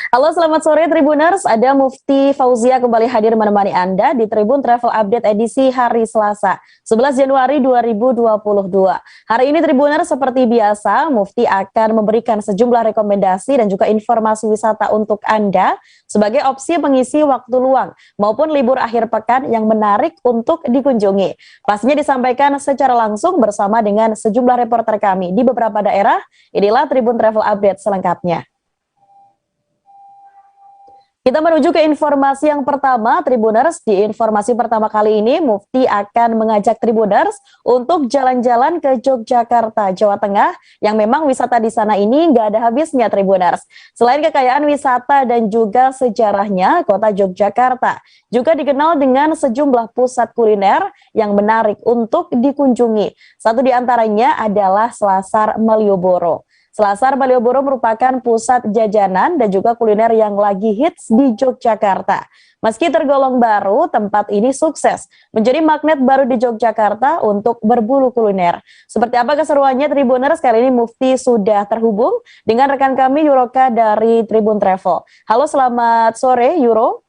Halo, selamat sore Tribuners. Ada Mufti Fauzia kembali hadir menemani Anda di Tribun Travel Update edisi hari Selasa, 11 Januari 2022. Hari ini Tribuners seperti biasa, Mufti akan memberikan sejumlah rekomendasi dan juga informasi wisata untuk Anda sebagai opsi mengisi waktu luang maupun libur akhir pekan yang menarik untuk dikunjungi. Pastinya disampaikan secara langsung bersama dengan sejumlah reporter kami di beberapa daerah. Inilah Tribun Travel Update selengkapnya. Kita menuju ke informasi yang pertama, Tribuners. Di informasi pertama kali ini, Mufti akan mengajak Tribuners untuk jalan-jalan ke Yogyakarta, Jawa Tengah, yang memang wisata di sana ini nggak ada habisnya, Tribuners. Selain kekayaan wisata dan juga sejarahnya, kota Yogyakarta juga dikenal dengan sejumlah pusat kuliner yang menarik untuk dikunjungi. Satu di antaranya adalah Selasar Malioboro. Selasar Malioboro merupakan pusat jajanan dan juga kuliner yang lagi hits di Yogyakarta. Meski tergolong baru, tempat ini sukses menjadi magnet baru di Yogyakarta untuk berburu kuliner. Seperti apa keseruannya Tribuners? Kali ini Mufti sudah terhubung dengan rekan kami Yuroka dari Tribun Travel. Halo, selamat sore Yuro.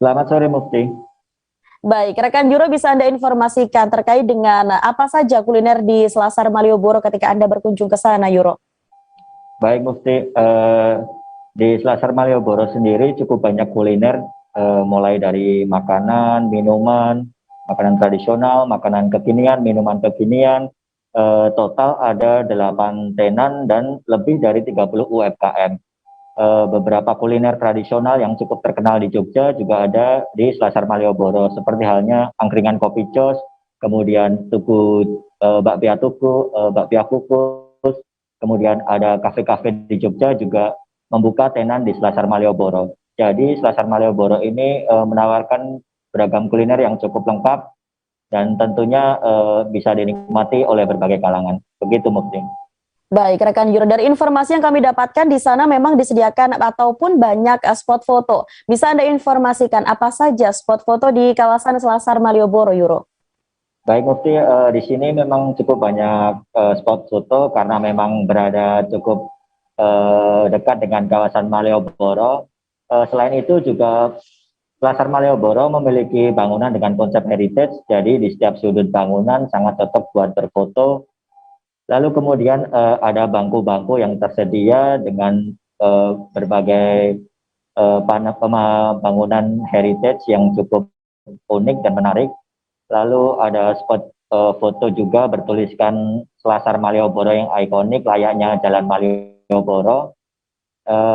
Selamat sore Mufti. Baik, rekan Yuro bisa Anda informasikan terkait dengan apa saja kuliner di Selasar Malioboro ketika Anda berkunjung ke sana, Yuro? Baik Mufti, di Selasar Malioboro sendiri cukup banyak kuliner, mulai dari makanan, minuman, makanan tradisional, makanan kekinian, minuman kekinian. Total ada 8 tenan dan lebih dari 30 UMKM. Beberapa kuliner tradisional yang cukup terkenal di Jogja juga ada di Selasar Malioboro, seperti halnya angkringan kopi jos, kemudian tugu bakpia tugu, bakpia kukus. Kemudian ada kafe-kafe di Jogja juga membuka tenan di Selasar Malioboro. Jadi Selasar Malioboro ini menawarkan beragam kuliner yang cukup lengkap dan tentunya bisa dinikmati oleh berbagai kalangan. Begitu Mufti. Baik, rekan Yuro, dari informasi yang kami dapatkan di sana memang disediakan ataupun banyak spot foto. Bisa Anda informasikan apa saja spot foto di kawasan Selasar Malioboro, Yuro? Baik Mufti, di sini memang cukup banyak spot foto karena memang berada cukup dekat dengan kawasan Malioboro. Selain itu juga Selasar Malioboro memiliki bangunan dengan konsep heritage, jadi di setiap sudut bangunan sangat cocok buat berfoto. Lalu kemudian ada bangku-bangku yang tersedia dengan berbagai bangunan heritage yang cukup unik dan menarik. Lalu ada spot foto juga bertuliskan Selasar Malioboro yang ikonik layaknya Jalan Malioboro.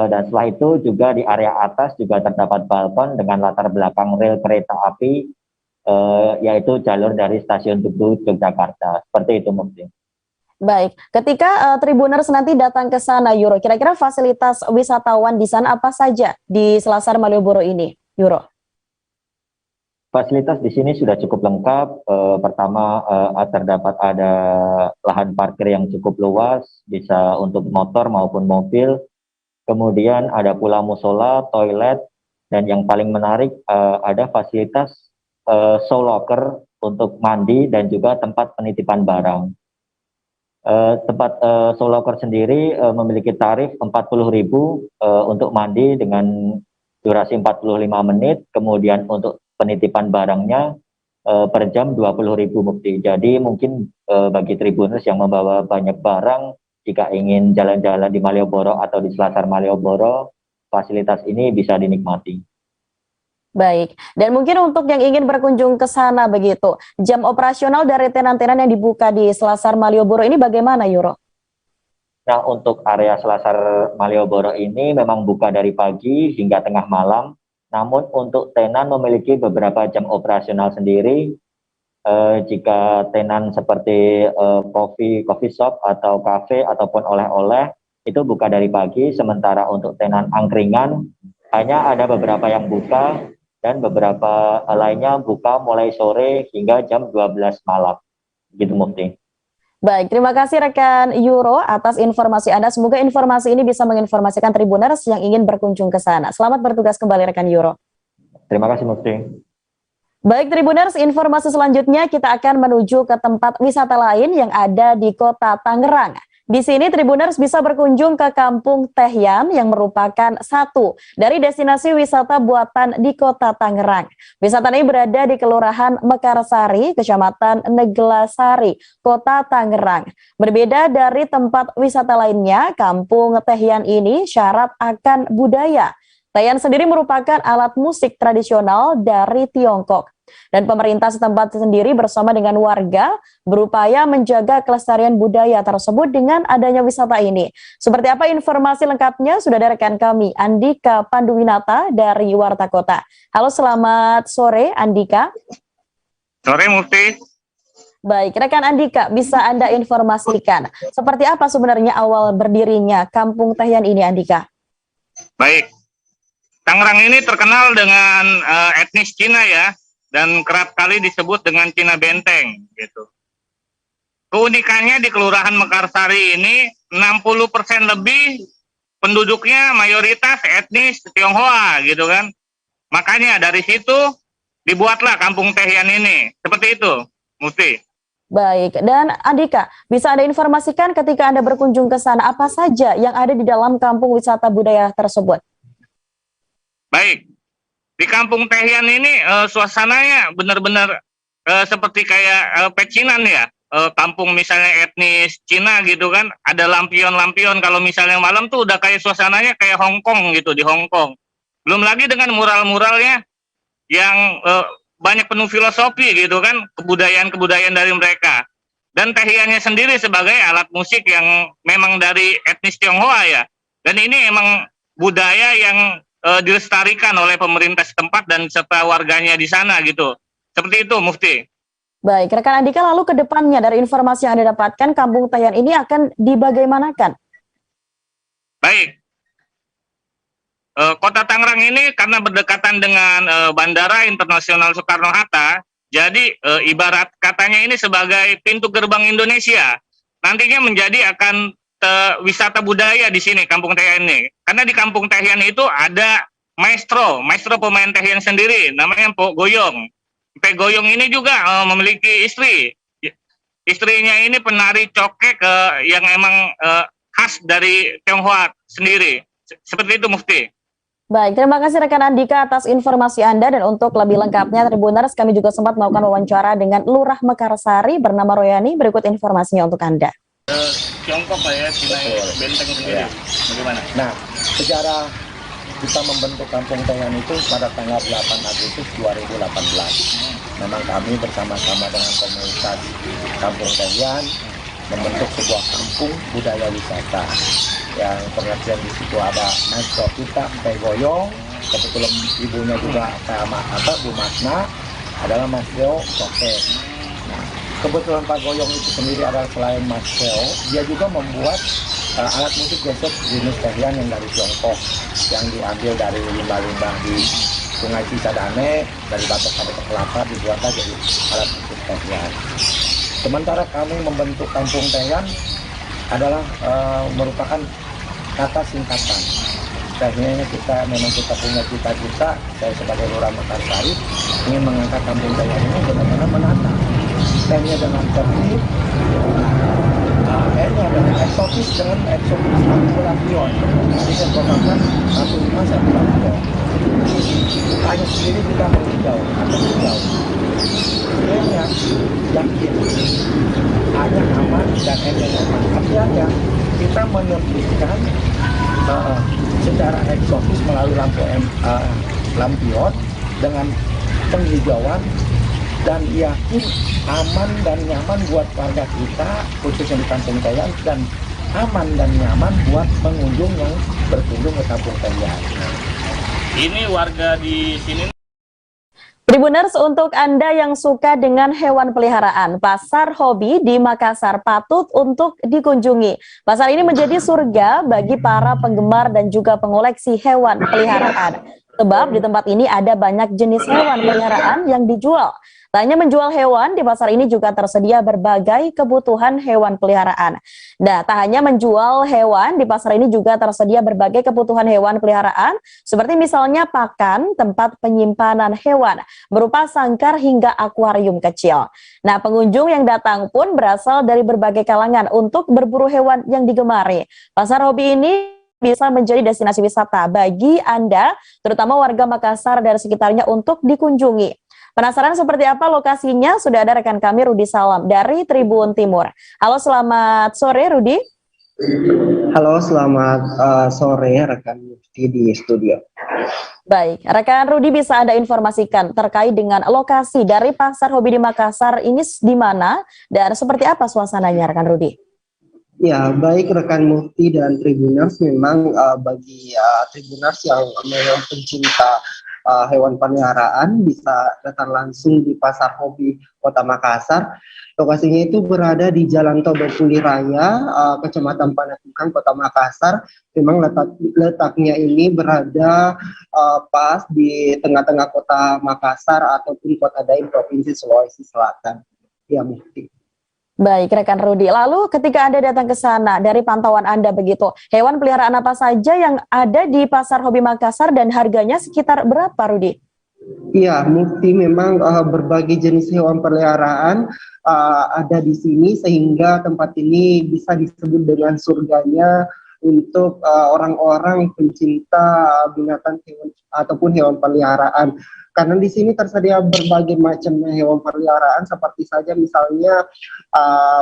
Dan setelah itu juga di area atas juga terdapat balkon dengan latar belakang rel kereta api, yaitu jalur dari stasiun Tugu Yogyakarta. Seperti itu Mufti. Baik, ketika Tribuners nanti datang ke sana, Yuro, kira-kira fasilitas wisatawan di sana apa saja di Selasar Malioboro ini, Yuro? Fasilitas di sini sudah cukup lengkap. Pertama, terdapat ada lahan parkir yang cukup luas, bisa untuk motor maupun mobil. Kemudian ada pula musola, toilet, dan yang paling menarik ada fasilitas show locker untuk mandi dan juga tempat penitipan barang. Tempat show locker sendiri memiliki tarif 40.000 untuk mandi dengan durasi 45 menit, kemudian untuk penitipan barangnya per jam 20.000 Mufti. Jadi mungkin bagi Tribuners yang membawa banyak barang, jika ingin jalan-jalan di Malioboro atau di Selasar Malioboro, fasilitas ini bisa dinikmati. Baik, dan mungkin untuk yang ingin berkunjung ke sana begitu, jam operasional dari tenan-tenan yang dibuka di Selasar Malioboro ini bagaimana, Yuro? Nah, untuk area Selasar Malioboro ini memang buka dari pagi hingga tengah malam. Namun untuk tenan memiliki beberapa jam operasional sendiri. Jika tenan seperti coffee shop atau kafe ataupun oleh-oleh itu buka dari pagi, sementara untuk tenan angkringan hanya ada beberapa yang buka dan beberapa lainnya buka mulai sore hingga jam 12 malam. Gitu Mufti. Baik, terima kasih rekan Yuro atas informasi Anda. Semoga informasi ini bisa menginformasikan Tribuners yang ingin berkunjung ke sana. Selamat bertugas kembali rekan Yuro. Terima kasih Mufti. Baik Tribuners, informasi selanjutnya kita akan menuju ke tempat wisata lain yang ada di Kota Tangerang. Di sini Tribuners bisa berkunjung ke Kampung Tehyan yang merupakan satu dari destinasi wisata buatan di Kota Tangerang. Wisata ini berada di Kelurahan Mekarsari, Kecamatan Neglasari, Kota Tangerang. Berbeda dari tempat wisata lainnya, Kampung Tehyan ini syarat akan budaya. Tehyan sendiri merupakan alat musik tradisional dari Tiongkok. Dan pemerintah setempat sendiri bersama dengan warga berupaya menjaga kelestarian budaya tersebut dengan adanya wisata ini. Seperti apa informasi lengkapnya sudah ada rekan kami Andika Panduwinata dari Warta Kota. Halo, selamat sore Andika. Sore Mufti. Baik, rekan Andika, bisa Anda informasikan seperti apa sebenarnya awal berdirinya Kampung Tehyan ini, Andika? Baik, Tangerang ini terkenal dengan etnis Cina ya, dan kerap kali disebut dengan Cina Benteng gitu. Keunikannya di Kelurahan Mekarsari ini 60% lebih penduduknya mayoritas etnis Tionghoa gitu kan. Makanya dari situ dibuatlah Kampung Tehyan ini. Seperti itu, Mufti. Baik, dan Andika, bisa Anda informasikan ketika Anda berkunjung ke sana apa saja yang ada di dalam kampung wisata budaya tersebut? Baik. Di Kampung Tehyan ini suasananya benar-benar seperti kayak pecinan ya. Kampung misalnya etnis Cina gitu kan, ada lampion-lampion. Kalau misalnya malam tuh udah kayak suasananya kayak Hong Kong gitu, di Hong Kong. Belum lagi dengan mural-muralnya yang banyak penuh filosofi gitu kan, kebudayaan-kebudayaan dari mereka. Dan Tehyannya sendiri sebagai alat musik yang memang dari etnis Tionghoa ya. Dan ini emang budaya yang dilestarikan oleh pemerintah setempat dan serta warganya di sana gitu. Seperti itu, Mufti. Baik, rekan Andika, lalu ke depannya dari informasi yang Anda dapatkan, Kampung Tehyan ini akan dibagaimanakan? Baik. Kota Tangerang ini karena berdekatan dengan Bandara Internasional Soekarno-Hatta, jadi ibarat katanya ini sebagai pintu gerbang Indonesia. Nantinya menjadi akan wisata budaya di sini Kampung Tehyan ini. Karena di Kampung Tehyan itu ada maestro pemain Tehyan sendiri, namanya Mpok Goyong. Mpok Goyong ini juga memiliki istri. Istrinya ini penari cokek yang emang khas dari Tionghoa sendiri. Seperti itu, Mufti. Baik, terima kasih rekan Andika atas informasi Anda, dan untuk lebih lengkapnya Tribuners, kami juga sempat melakukan wawancara dengan Lurah Mekarsari bernama Royani. Berikut informasinya untuk Anda. Tiongkok Pak ya, Cina Benteng sendiri. Ya. Bagaimana? Nah, sejarah kita membentuk Kampung Tehyan itu pada tanggal 8 Agustus 2018. Memang kami bersama-sama dengan komunitas Kampung Tehyan membentuk sebuah kampung budaya wisata. Yang pengertian di situ ada maestro kita, Mpok Goyong, kebetulan ibunya juga Bu Masna, adalah maestro cokek. Nah, kebetulan Pak Goyong itu sendiri adalah selain maestro, dia juga membuat alat musik gesek jenis Tehyan yang dari Tiongkok, yang diambil dari limbah-limbah di Sungai Cisadane, dari batok-batok kelapa dibuatlah jadi alat musik Tehyan. Sementara kami membentuk Kampung Tehyan adalah merupakan kata singkatan. Akhirnya kita punya cita-cita, saya sebagai Lurah Mekarsari ingin mengangkat Kampung Tehyan ini benar-benar menata. Tehnya dengan tertib, tehnya dengan eksotis lampion. Jadi yang merupakan 151 lampion. Tanya sendiri kita menghijau atau hijau. Tehnya yakin, hanya aman dan aman. Artinya kita menerbitkan secara eksotis melalui lampion dengan penghijauan, dan yakin aman dan nyaman buat warga kita khususnya di Kampung Tehyan, dan aman dan nyaman buat pengunjung yang berkunjung ke Kampung Tehyan. Ini warga di sini. Tribuners, untuk Anda yang suka dengan hewan peliharaan, pasar hobi di Makassar patut untuk dikunjungi. Pasar ini menjadi surga bagi para penggemar dan juga pengoleksi hewan peliharaan. Sebab di tempat ini ada banyak jenis hewan peliharaan yang dijual. Tak hanya menjual hewan, di pasar ini juga tersedia berbagai kebutuhan hewan peliharaan. Nah, tak hanya menjual hewan, di pasar ini juga tersedia berbagai kebutuhan hewan peliharaan, seperti misalnya pakan, tempat penyimpanan hewan, berupa sangkar hingga akuarium kecil. Nah, pengunjung yang datang pun berasal dari berbagai kalangan untuk berburu hewan yang digemari. Pasar hobi ini bisa menjadi destinasi wisata bagi Anda, terutama warga Makassar dan sekitarnya untuk dikunjungi. Penasaran seperti apa lokasinya? Sudah ada rekan kami Rudi Salam dari Tribun Timur. Halo, selamat sore Rudi. Halo, selamat sore rekan Mufti di studio. Baik, rekan Rudi bisa Anda informasikan terkait dengan lokasi dari Pasar Hobi di Makassar ini di mana dan seperti apa suasananya rekan Rudi? Ya, baik rekan Mufti dan Tribuners, memang bagi Tribuners yang memang pencinta hewan peliharaan bisa datang langsung di Pasar Hobi Kota Makassar. Lokasinya itu berada di Jalan Tobopuli Raya, Kecamatan Panakukang, Kota Makassar. Memang letaknya ini berada pas di tengah-tengah Kota Makassar ataupun Kota Dain, Provinsi Sulawesi Selatan. Ya, Mufti. Baik, rekan Rudi. Lalu ketika Anda datang ke sana, dari pantauan Anda begitu, hewan peliharaan apa saja yang ada di Pasar Hobi Makassar dan harganya sekitar berapa, Rudi? Iya, Mufti, memang berbagai jenis hewan peliharaan ada di sini sehingga tempat ini bisa disebut dengan surganya untuk orang-orang pencinta binatang hewan ataupun hewan peliharaan. Karena di sini tersedia berbagai macam hewan peliharaan seperti saja misalnya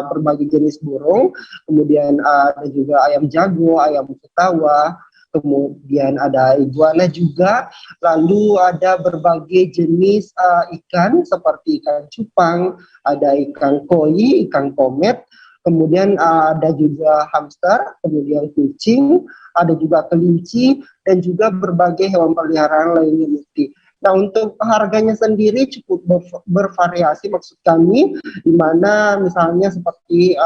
berbagai jenis burung, kemudian ada juga ayam jago, ayam ketawa, kemudian ada iguana juga, lalu ada berbagai jenis ikan seperti ikan cupang, ada ikan koi, ikan komet, kemudian ada juga hamster, kemudian kucing, ada juga kelinci, dan juga berbagai hewan peliharaan lainnya, Mufti. Nah, untuk harganya sendiri cukup bervariasi, maksud kami, di mana misalnya seperti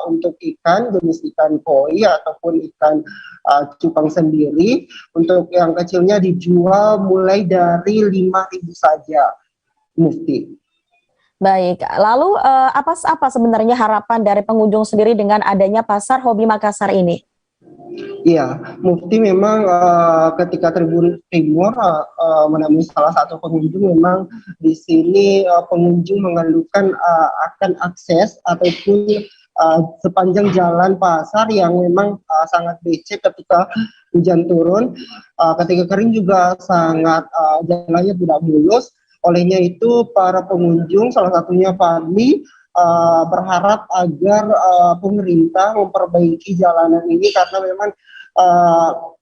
untuk ikan, jenis ikan koi ataupun ikan cupang sendiri, untuk yang kecilnya dijual mulai dari 5.000 saja, Mufti. Baik, lalu apa sebenarnya harapan dari pengunjung sendiri dengan adanya Pasar Hobi Makassar ini? Iya, Mufti, memang ketika Tribun Timur menemui salah satu pengunjung, memang di sini pengunjung mengeluhkan akan akses ataupun sepanjang jalan pasar yang memang sangat becek ketika hujan turun, ketika kering juga sangat jalannya tidak mulus. Olehnya itu para pengunjung, salah satunya Fadli, berharap agar pemerintah memperbaiki jalanan ini karena memang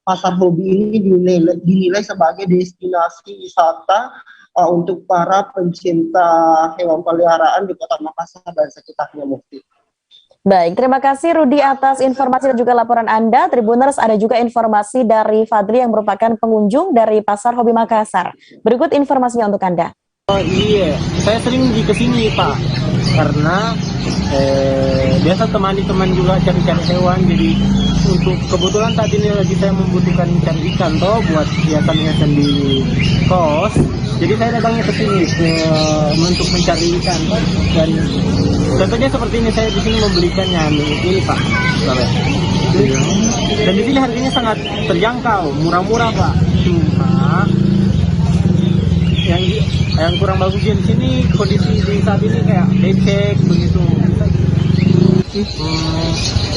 Pasar Hobi ini dinilai sebagai destinasi wisata untuk para pencinta hewan peliharaan di Kota Makassar dan sekitarnya, Mufti. Baik, terima kasih Rudi atas informasi dan juga laporan Anda. Tribuners, ada juga informasi dari Fadli yang merupakan pengunjung dari Pasar Hobi Makassar. Berikut informasinya untuk Anda. Oh iya, saya sering di kesini Pak, karena biasa temani-teman juga cari-cari hewan. Jadi untuk kebetulan saat ini lagi saya membutuhkan cari ikan toh buat hiasan-hiasan di kos. Jadi saya datangnya ke sini untuk mencari ikan. Dan contohnya seperti ini, saya di sini membelikannya ini Pak. Dan di sini harganya sangat terjangkau, murah-murah Pak. Cuma yang kurang bagusnya di sini kondisi di saat ini kayak becek begitu.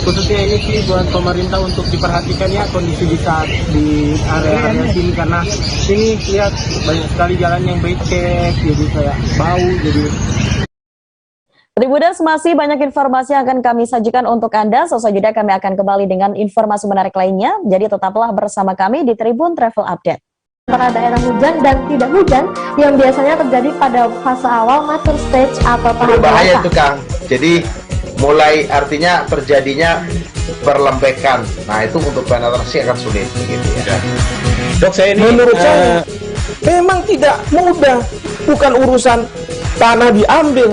Khususnya ini sih buat pemerintah untuk diperhatikan ya kondisi di saat di area-area sini, karena sini lihat banyak sekali jalan yang becek, jadi kayak bau jadi. Tribuners, masih banyak informasi yang akan kami sajikan untuk Anda. Sesaat jeda kami akan kembali dengan informasi menarik lainnya. Jadi tetaplah bersama kami di Tribun Travel Update. Pada daerah hujan dan tidak hujan yang biasanya terjadi pada fase awal mature stage atau tahap berbahaya itu Kang. Jadi mulai artinya terjadinya perlembekan. Nah itu untuk penetrasi akan sulit begitu ya. Dok, saya ini menurut saya memang tidak mudah, bukan urusan tanah diambil.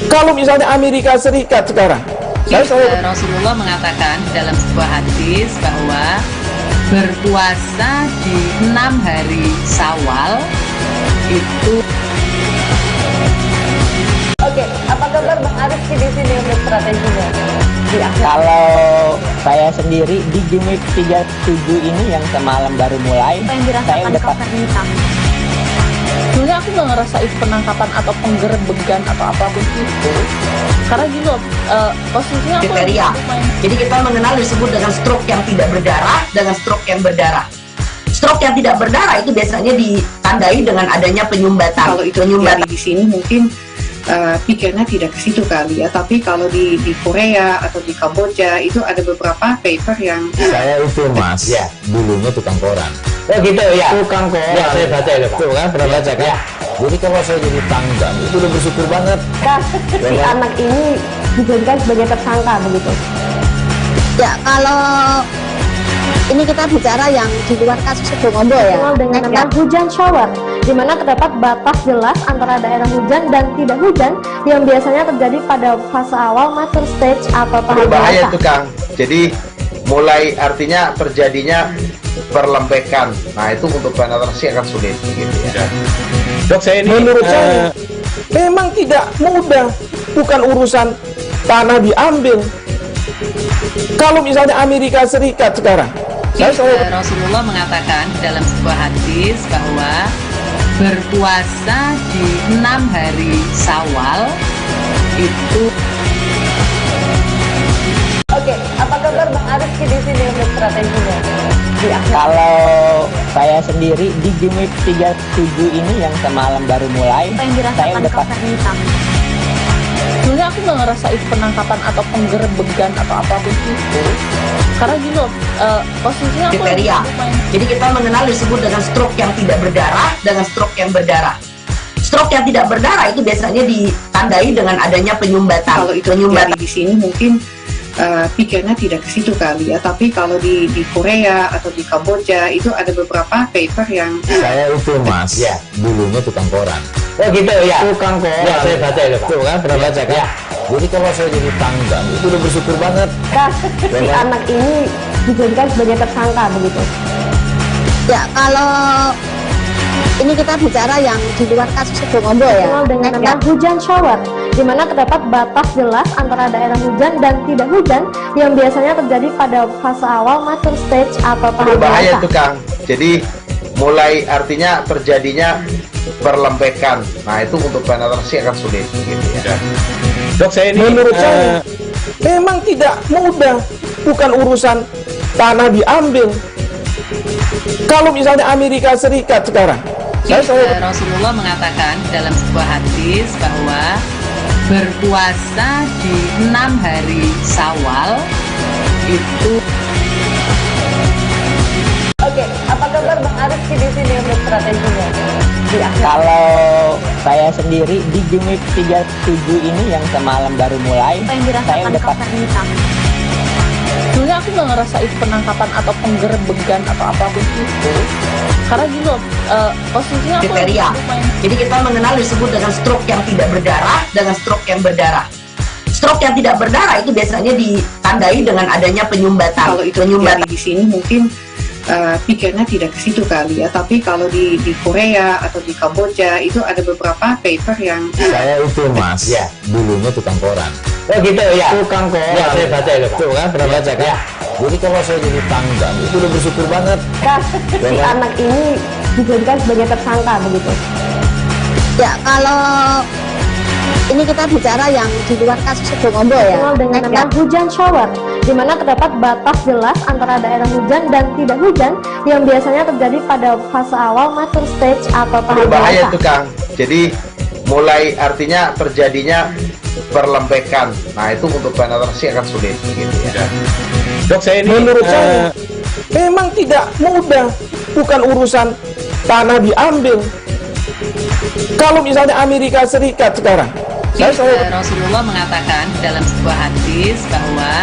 Kalau misalnya Amerika Serikat sekarang, Rasulullah mengatakan dalam sebuah hadis bahwa berpuasa di 6 hari Syawal itu. Oke, apa kabar Bang Arif di sini untuk strateginya? Kalau saya sendiri di game week 37 ini yang semalam baru mulai, saya udah sebenarnya aku nggak ngerasain penangkapan atau penggerbegan atau apapun itu, karena gini loh, posisinya aku Kriteria. Jadi kita mengenal disebut dengan stroke yang tidak berdarah dengan stroke yang berdarah. Stroke yang tidak berdarah itu biasanya ditandai dengan adanya penyumbatan. Kalau itu penyumbatan di sini mungkin pikirnya tidak ke situ kali ya, tapi kalau di Korea atau di Kamboja itu ada beberapa paper yang saya itu mas, ya dulunya tukang koran. Oh gitu ya, Tukang koran. ya saya baca ya Pak. Tuh kan pernah baca kan? Ya. Jadi kalau saya jadi tanggang itu udah bersyukur banget. Si anak ini dijadikan sebagai tersangka begitu. Ya, kalau ini kita bicara yang di luar kasus Situbondo ya. Dikenal dengan nama hujan shower, di mana terdapat batas jelas antara daerah hujan dan tidak hujan yang biasanya terjadi pada fase awal mature stage atau tahap Berbahaya dewasa. itu Kang. Jadi mulai artinya terjadinya perlembekan. Nah itu untuk penetrasi akan sulit gitu ya. Dok, saya ini menurut saya memang tidak mudah, bukan urusan tanah diambil. Kalau misalnya Amerika Serikat sekarang, Rasulullah mengatakan dalam sebuah hadis bahwa berpuasa di 6 hari Syawal itu. Oke, apa kabar Bang Arif di sini untuk strateginya? Kalau saya sendiri di game week 37 ini yang semalam baru mulai, saya udah sebenarnya aku nggak ngerasain penangkapan atau penggerbegan atau apapun itu, karena gini loh, posisinya aku Kriteria. Jadi kita mengenal disebut dengan stroke yang tidak berdarah dengan stroke yang berdarah. Stroke yang tidak berdarah itu biasanya ditandai dengan adanya penyumbatan. Kalau itu penyumbatan di sini mungkin pikirnya tidak ke situ kali ya, tapi kalau di Korea atau di Kamboja itu ada beberapa paper yang Saya itu mas, ya dulunya tukang koran. Oh gitu ya, Tukang koran. ya saya baca ya Pak. Tuh kan pernah baca kan? Ya. Jadi kalau saya jadi tanggang itu udah bersyukur banget. Si anak ini dijadikan sebagai tersangka begitu. Ya, kalau ini kita bicara yang di luar kasus Situbondo ya. Dikenal dengan nama hujan shower, di mana terdapat batas jelas antara daerah hujan dan tidak hujan yang biasanya terjadi pada fase awal mature stage atau tahap Berbahaya dewasa. itu Kang. Jadi mulai artinya terjadinya perlembekan. Nah itu untuk penetrasi akan sulit gitu ya. Dok, saya ini menurut saya memang tidak mudah, bukan urusan tanah diambil. Kalau misalnya Amerika Serikat sekarang, Rasulullah mengatakan dalam sebuah hadis bahwa berpuasa di 6 hari Syawal itu. Oke, apa kabar Bang Arif di sini untuk strateginya? Kalau saya sendiri di game week 37 ini yang semalam baru mulai, saya udah sebenarnya aku nggak ngerasain penangkapan atau penggerbegan atau apapun itu, karena gini loh, posisinya aku Kriteria. Jadi kita mengenal disebut dengan stroke yang tidak berdarah dengan stroke yang berdarah. Stroke yang tidak berdarah itu biasanya ditandai dengan adanya penyumbatan. Kalau itu penyumbatan di sini mungkin pikirnya tidak ke situ kali ya, tapi kalau di Korea atau di Kamboja itu ada beberapa paper yang Saya itu mas, ya dulunya tukang koran. Oh gitu ya, Tukang koran. ya saya baca ya Pak. Tuh kan pernah baca kan? Ya. Jadi kalau saya jadi tanggang itu udah bersyukur banget. Si anak ini dijadikan sebagai tersangka begitu. Ya, kalau ini kita bicara yang di luar kasus Situbondo ya. Dikenal dengan nama hujan shower, di mana terdapat batas jelas antara daerah hujan dan tidak hujan yang biasanya terjadi pada fase awal mature stage atau tahap Berbahaya dewasa. itu Kang. Jadi mulai artinya terjadinya perlembekan. Nah itu untuk penetrasi akan sulit gitu ya. Dok, saya ini menurut saya memang tidak mudah, bukan urusan tanah diambil. Kalau misalnya Amerika Serikat sekarang, Rasulullah mengatakan dalam sebuah hadis bahwa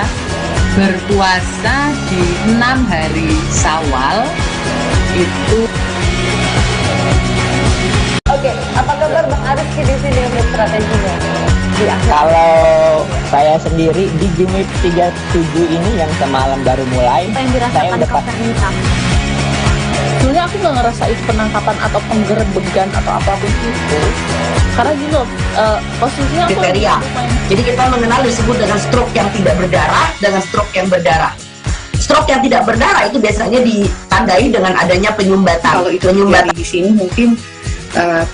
berpuasa di 6 hari Syawal itu. Oke, apa kabar Bang Arif di sini untuk strateginya? Kalau saya sendiri di game week 37 ini yang semalam baru mulai, saya udah Sebenarnya aku nggak ngerasain penangkapan atau penggerebekan atau apapun itu. Karena gini loh, posisinya aku kriteria. Jadi kita mengenal disebut dengan stroke yang tidak berdarah dengan stroke yang berdarah. Stroke yang tidak berdarah itu biasanya ditandai dengan adanya penyumbatan. Kalau itu terjadi di sini mungkin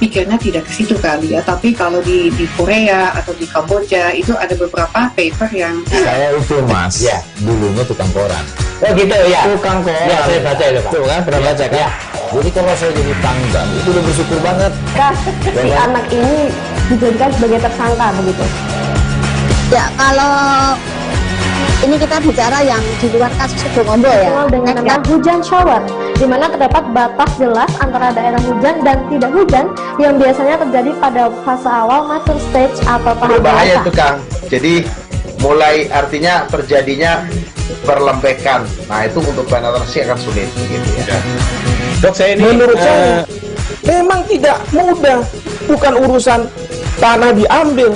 pikirnya tidak ke situ kali ya, tapi kalau di Korea atau di Kamboja itu ada beberapa paper yang saya itu mas, ya dulunya tukang koran. Oh gitu ya. Tukang koran. Ya saya baca itu Pak. Tuh kan pernah baca kan? Ya. Jadi kalau saya jadi tanggang itu udah bersyukur banget. Si anak ini dijadikan sebagai tersangka begitu. Ya, kalau ini kita bicara yang di luar kasus Sidoarjo ya. Dikenal dengan nama hujan shower, di mana terdapat batas jelas antara daerah hujan dan tidak hujan yang biasanya terjadi pada fase awal mature stage atau tahap Berbahaya dewasa. itu Kang. Jadi mulai artinya terjadinya perlembekan. Nah itu untuk penetrasi akan sulit gitu ya. Dok, saya ini menurut saya memang tidak mudah, bukan urusan tanah diambil.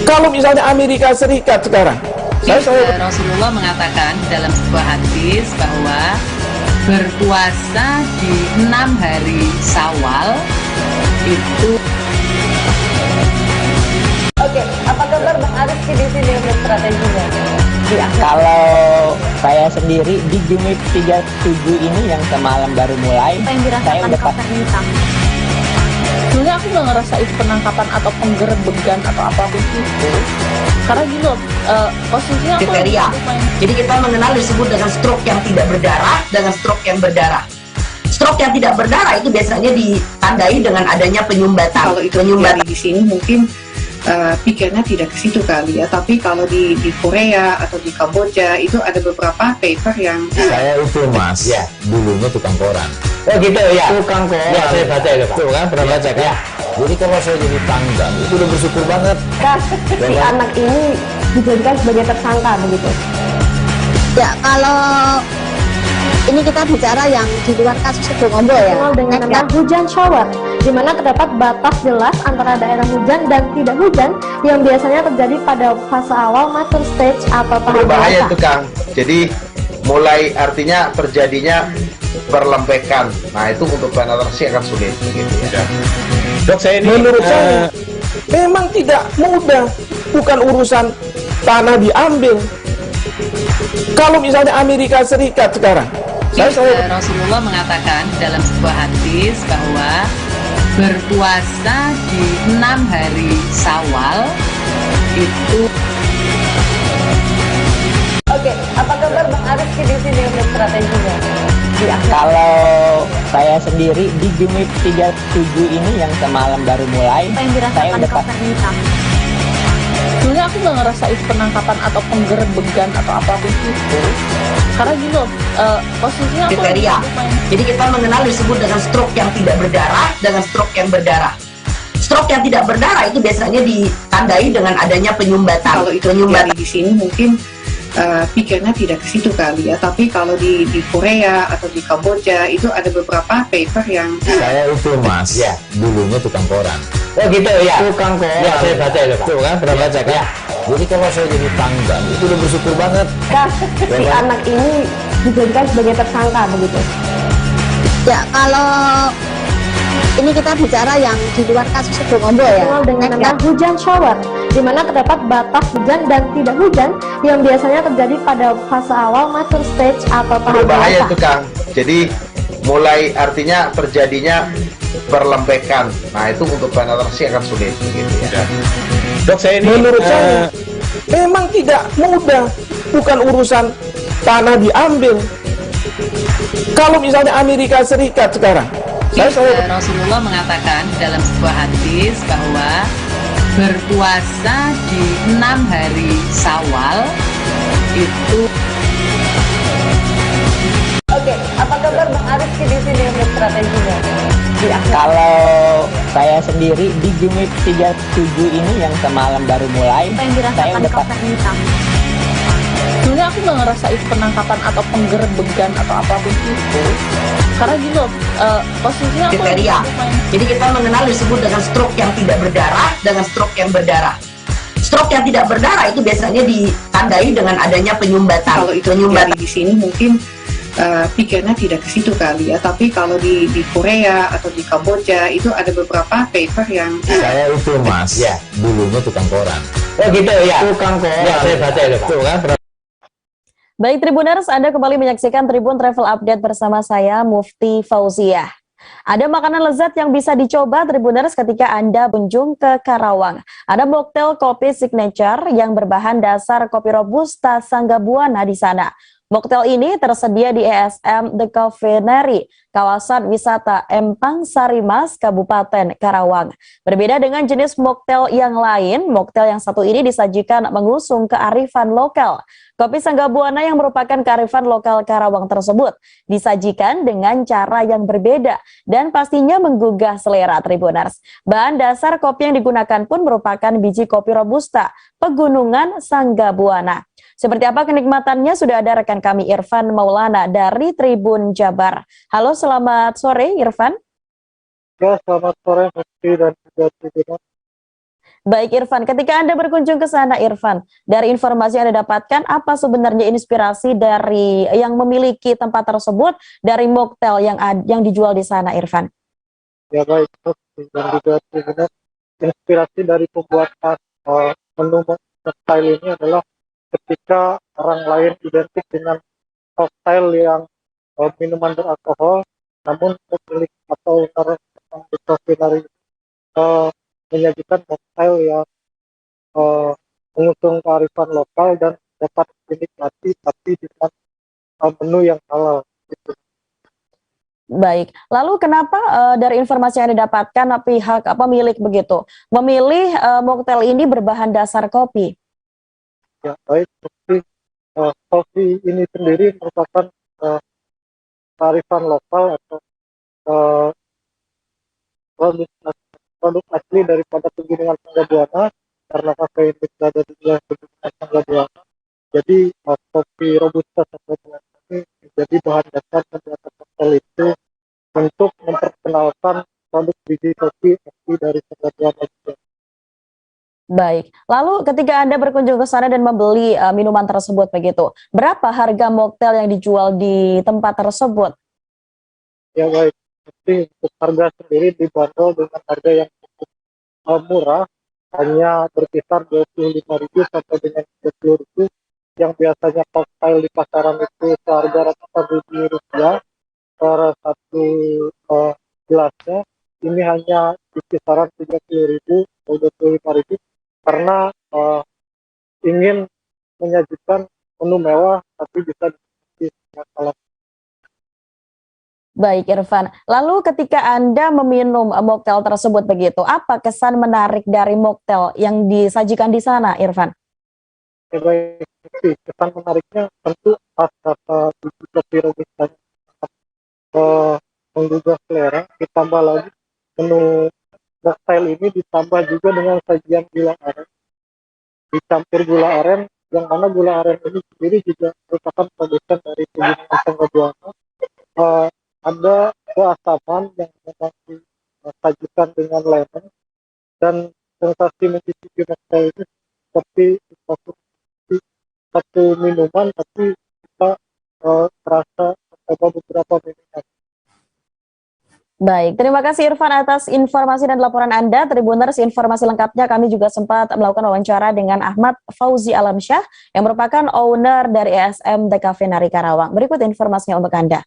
Kalau misalnya Amerika Serikat sekarang, Rasulullah mengatakan dalam sebuah hadis bahwa berpuasa di 6 hari Syawal itu. Oke, apa kabar Bang Arif di sini untuk strateginya? Kalau saya sendiri di game 37 ini yang semalam baru mulai, saya udah sebenarnya aku nggak ngerasain penangkapan atau penggerebekan atau apapun itu. Karena gini loh, posisinya aku kriteria. Jadi kita mengenal disebut dengan stroke yang tidak berdarah dengan stroke yang berdarah. Stroke yang tidak berdarah itu biasanya ditandai dengan adanya penyumbatan. Kalau itu terjadi di sini mungkin pikirnya tidak ke situ kali ya, tapi kalau di Korea atau di Kamboja itu ada beberapa paper yang saya itu mas, ya dulunya tukang koran. Oh gitu ya. Tukang koran. Ya saya baca itu Pak. Tuh kan pernah baca kan? Ya. Jadi kalau saya jadi tanggang itu udah bersyukur banget. Si anak ini dijadikan sebagai tersangka begitu. Ya, kalau ini kita bicara yang di luar kasus Sidoarjo ya. Dikenal dengan nama hujan shower, di mana terdapat batas jelas antara daerah hujan dan tidak hujan yang biasanya terjadi pada fase awal mature stage atau tahap Berbahaya dewasa. itu Kang. Jadi mulai artinya terjadinya perlembekan. Nah itu untuk penetrasi akan sulit gitu ya. Dok, saya ini menurut saya memang tidak mudah, bukan urusan tanah diambil. Kalau misalnya Amerika Serikat sekarang, Rasulullah mengatakan dalam sebuah hadis bahwa berpuasa di 6 hari Syawal itu. Oke, apa kabar Bang Arif di sini untuk strateginya? Kalau saya sendiri di game 37 ini yang semalam baru mulai, saya udah sebenarnya aku nggak ngerasain penangkapan atau penggerebekan atau apapun itu. Karena gini loh, posisinya aku kriteria. Jadi kita mengenal disebut dengan stroke yang tidak berdarah dengan stroke yang berdarah. Stroke yang tidak berdarah itu biasanya ditandai dengan adanya penyumbatan. Kalau itu terjadi di sini mungkin pikirnya tidak ke situ kali ya, tapi kalau di Korea atau di Kamboja itu ada beberapa paper yang saya itu mas, ya dulunya tukang koran. Oh gitu ya. Tukang koran. Ya saya baca itu Pak. Tuh kan pernah baca kan? Ya. Jadi kalau saya jadi tanggang itu udah bersyukur banget. Si anak ini dijadikan sebagai tersangka begitu. Ya, kalau ini kita bicara yang di luar kasus Sidoarjo ya. Dikenal dengan nama hujan shower, di mana terdapat batas hujan dan tidak hujan yang biasanya terjadi pada fase awal mature stage atau tahap Berbahaya dewasa. itu Kang. Jadi mulai artinya terjadinya perlembekan. Nah itu untuk penetrasi akan sulit gitu ya. Dok, saya ini menurut saya memang tidak mudah, bukan urusan tanah diambil. Kalau misalnya Amerika Serikat sekarang, Rasulullah mengatakan dalam sebuah hadis bahwa berpuasa di 6 hari Syawal itu. Oke, apa kabar Bang Arif di sini untuk strateginya? Kalau saya sendiri di game 37 ini yang semalam baru mulai, saya udah sebenarnya aku nggak ngerasain penangkapan atau penggerebekan atau apapun itu. Karena gini loh, posisinya aku kriteria. Jadi kita mengenal disebut dengan stroke yang tidak berdarah dengan stroke yang berdarah. Stroke yang tidak berdarah itu biasanya ditandai dengan adanya penyumbatan. Kalau itu terjadi di sini mungkin pikirnya tidak ke situ kali ya. Tapi kalau di Korea atau di Kamboja itu ada beberapa paper yang Saya itu mas, ya dulunya tukang koran. Oh gitu ya. Tukang koran. Ya, saya baca itu Pak. Tuh kan. Baik Tribuners, Anda kembali menyaksikan Tribun Travel Update bersama saya Mufti Fauziah. Ada makanan lezat yang bisa dicoba Tribuners ketika Anda kunjung ke Karawang. Ada mocktail kopi signature yang berbahan dasar kopi robusta Sangga Buana di sana. Mocktail ini tersedia di ESM The Cafe-Nary, kawasan wisata Empang Sarimas, Kabupaten Karawang. Berbeda dengan jenis mocktail yang lain, mocktail yang satu ini disajikan mengusung kearifan lokal. Kopi Sangga Buana yang merupakan kearifan lokal Karawang tersebut disajikan dengan cara yang berbeda dan pastinya menggugah selera Tribuners. Bahan dasar kopi yang digunakan pun merupakan biji kopi robusta Pegunungan Sangga Buana. Seperti apa kenikmatannya sudah ada rekan kami Irfan Maulana dari Tribun Jabar. Halo, selamat sore Irfan. Ya, selamat sore Mufti dan juga Tribuners. Baik Irfan, ketika Anda berkunjung ke sana Irfan, dari informasi yang Anda dapatkan, apa sebenarnya inspirasi dari yang memiliki tempat tersebut dari mocktail yang dijual di sana Irfan? Ya baik, Mufti dan juga Tribuners. Inspirasi dari pembuatan menu mocktail ini adalah ketika orang lain identik dengan cocktail yang minuman beralkohol, namun pemilik atau owner yang dikopi menyajikan mocktail yang mengusung kearifan lokal dan dapat dinikmati tapi dengan menu yang halal. Gitu. Baik, lalu kenapa dari informasi yang didapatkan pihak pemilik begitu memilih mocktail ini berbahan dasar kopi? Ya baik, kopi ini sendiri merupakan kearifan lokal atau produk asli daripada Pegunungan Sangga Buana, karena kafe ini berada di wilayah Pegunungan Sangga Buana. Jadi kopi robusta Sangga Buana ini menjadi bahan dasar pembuatan mocktail itu untuk memperkenalkan produk biji kopi asli dari Sangga Buana juga. Baik, lalu ketika Anda berkunjung ke sana dan membeli minuman tersebut begitu, berapa harga mocktail yang dijual di tempat tersebut? Ya baik, jadi untuk harga sendiri dibanderol dengan harga yang cukup murah, hanya berkisar 25.000 sampai dengan 30.000, yang biasanya cocktail di pasaran itu seharga ratusan ribu rupiah per satu gelasnya. Ini hanya di kisaran 30.000 atau 25.000 karena ingin menyajikan menu mewah tapi bisa dinikmati dengan malam. Baik Irfan, lalu ketika Anda meminum mocktail tersebut begitu, apa kesan menarik dari mocktail yang disajikan di sana Irfan? Ya baik, kesan menariknya tentu rasa biji kopi robusta menggugah selera, ditambah lagi menu mocktail ini ditambah juga dengan sajian gula aren, dicampur gula aren, yang mana gula aren ini sendiri juga merupakan produsen dari Pegunungan Sangga Buana. Ada keasaman yang memang disajikan dengan lemon, dan sensasi mencicipi mocktail ini seperti satu minuman tapi kita terasa mencoba beberapa minuman. Baik, terima kasih Irfan atas informasi dan laporan Anda. Tribuners, informasi lengkapnya kami juga sempat melakukan wawancara dengan Ahmad Fauzi Alamsyah yang merupakan owner dari ESM The Cafe-Nary Karawang. Berikut informasinya untuk Anda.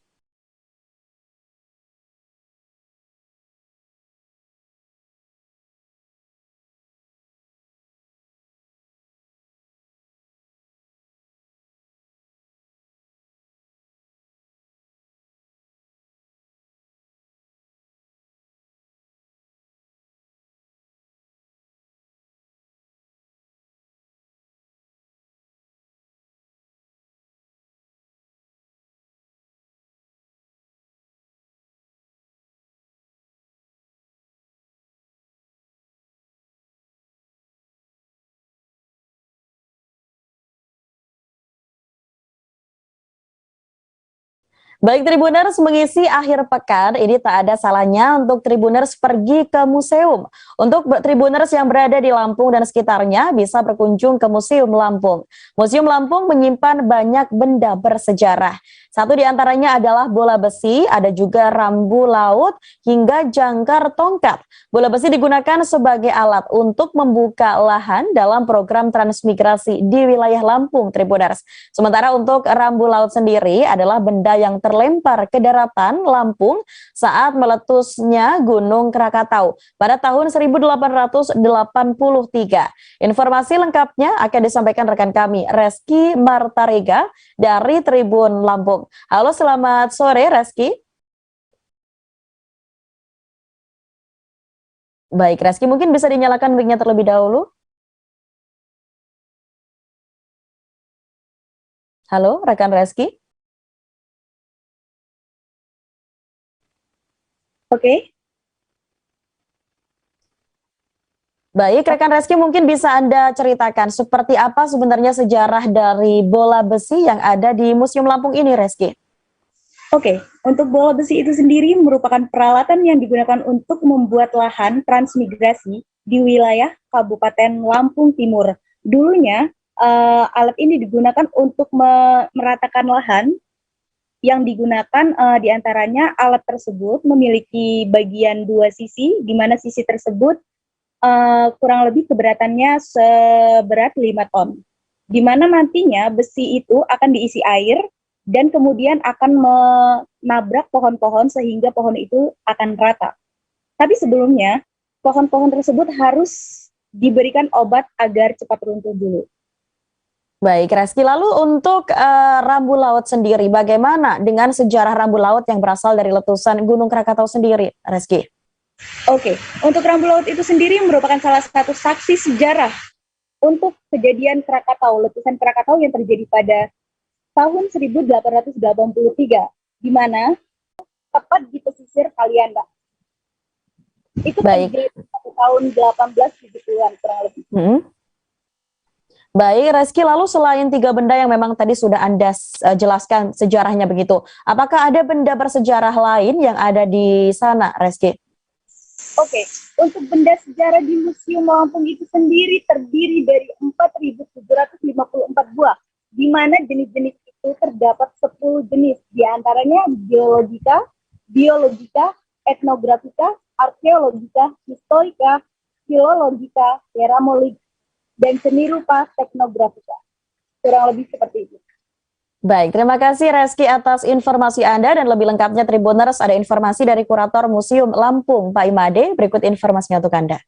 Baik Tribuners, mengisi akhir pekan ini tak ada salahnya untuk Tribuners pergi ke museum. Untuk Tribuners yang berada di Lampung dan sekitarnya bisa berkunjung ke Museum Lampung. Museum Lampung menyimpan banyak benda bersejarah. Satu di antaranya adalah bola besi, ada juga rambu laut hingga jangkar tongkat. Bola besi digunakan sebagai alat untuk membuka lahan dalam program transmigrasi di wilayah Lampung, Tribuners. Sementara untuk rambu laut sendiri adalah benda yang terlempar ke daratan Lampung saat meletusnya Gunung Krakatau pada tahun 1883. Informasi lengkapnya akan disampaikan rekan kami Reski Martarega dari Tribun Lampung. Halo, selamat sore Reski. Baik Reski, mungkin bisa dinyalakan mic-nya terlebih dahulu. Halo rekan Reski. Oke. Baik, rekan Reski mungkin bisa Anda ceritakan seperti apa sebenarnya sejarah dari bola besi yang ada di Museum Lampung ini, Reski? Oke, untuk bola besi itu sendiri merupakan peralatan yang digunakan untuk membuat lahan transmigrasi di wilayah Kabupaten Lampung Timur. Dulunya, alat ini digunakan untuk meratakan lahan yang digunakan diantaranya alat tersebut memiliki bagian dua sisi, di mana sisi tersebut kurang lebih keberatannya seberat 5 ton. Di mana nantinya besi itu akan diisi air dan kemudian akan menabrak pohon-pohon sehingga pohon itu akan rata. Tapi sebelumnya, pohon-pohon tersebut harus diberikan obat agar cepat runtuh dulu. Baik, Reski. Lalu untuk rambu laut sendiri, bagaimana dengan sejarah rambu laut yang berasal dari letusan Gunung Krakatau sendiri, Reski? Oke, untuk rambu laut itu sendiri merupakan salah satu saksi sejarah untuk kejadian Krakatau, letusan Krakatau yang terjadi pada tahun 1883, di mana tepat di pesisir Kalianda. Itu terjadi pada tahun 1870-an kurang lebih. Baik, Reski, lalu selain 3 benda yang memang tadi sudah Anda jelaskan sejarahnya begitu, apakah ada benda bersejarah lain yang ada di sana, Reski? Oke, untuk benda sejarah di Museum Lampung itu sendiri terdiri dari 4.754 buah, di mana jenis-jenis itu terdapat 10 jenis, di antaranya biologika, etnografika, arkeologika, historika, filologika, keramologi, dan seni rupa teknografika. Kurang lebih seperti itu. Baik, terima kasih Reski atas informasi Anda dan lebih lengkapnya Tribuners ada informasi dari Kurator Museum Lampung, Pak Imade. Berikut informasinya untuk Anda.